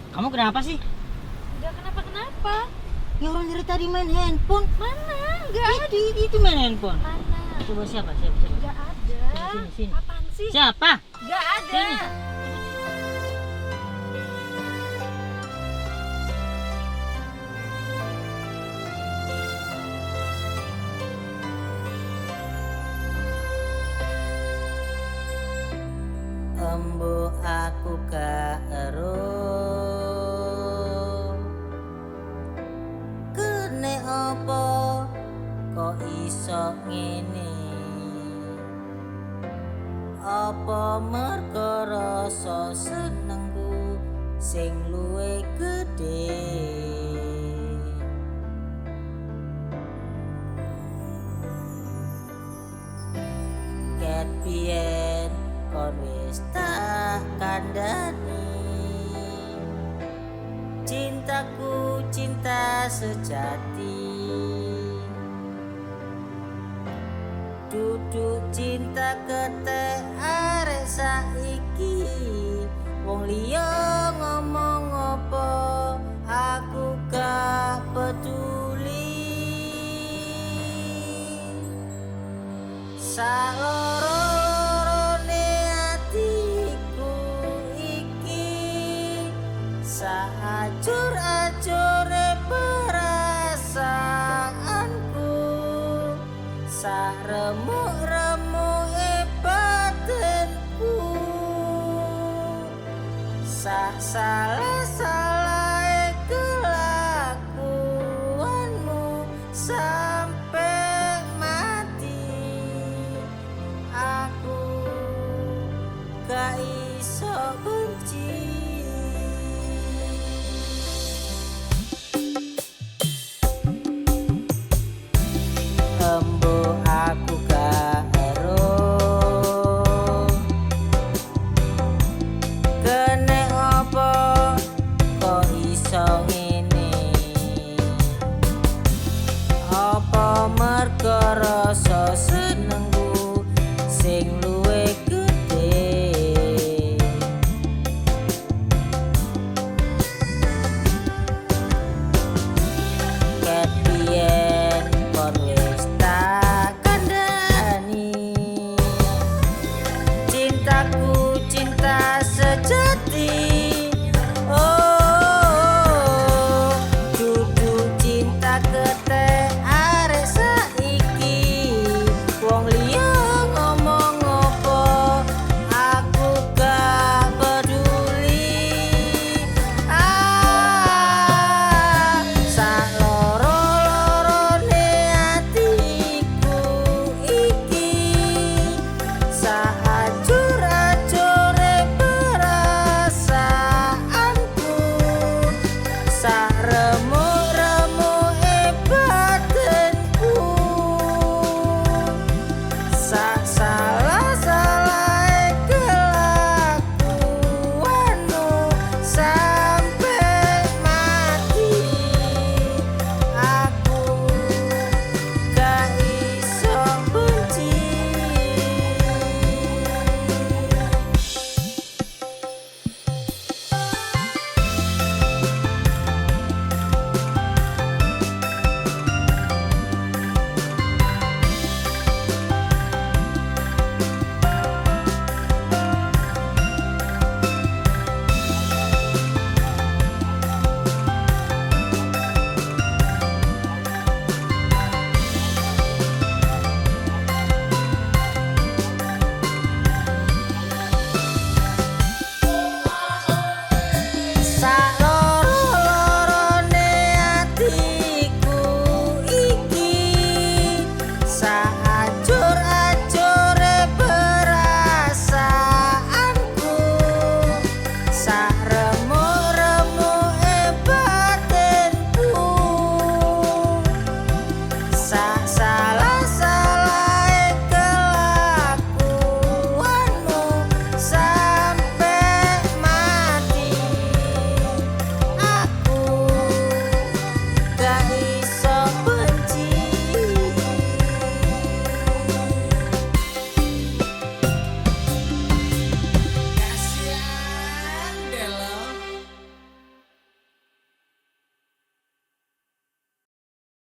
Kamu kenapa sih? Enggak kenapa-kenapa. Ya orang dari tadi main handphone. Mana? Enggak ada. Itu main handphone. Mana? Coba siapa? Enggak ada. Sini. Apaan sih? Siapa? Enggak ada. Sini. Embo aku gak ero kene apa kok iso ngene apa mergo rasa senengku sing luwih gedhe ket biyen kon wis tak kandhani cintaku cinta sejati duduk cinta ketek arek saiki wong liya ngomong apa aku gak peduli salorone atiku iki saajur-ajure perasaanku saremuk-remuke batinku salah-salahe kelakuanmu sampai mati aku gak iso benci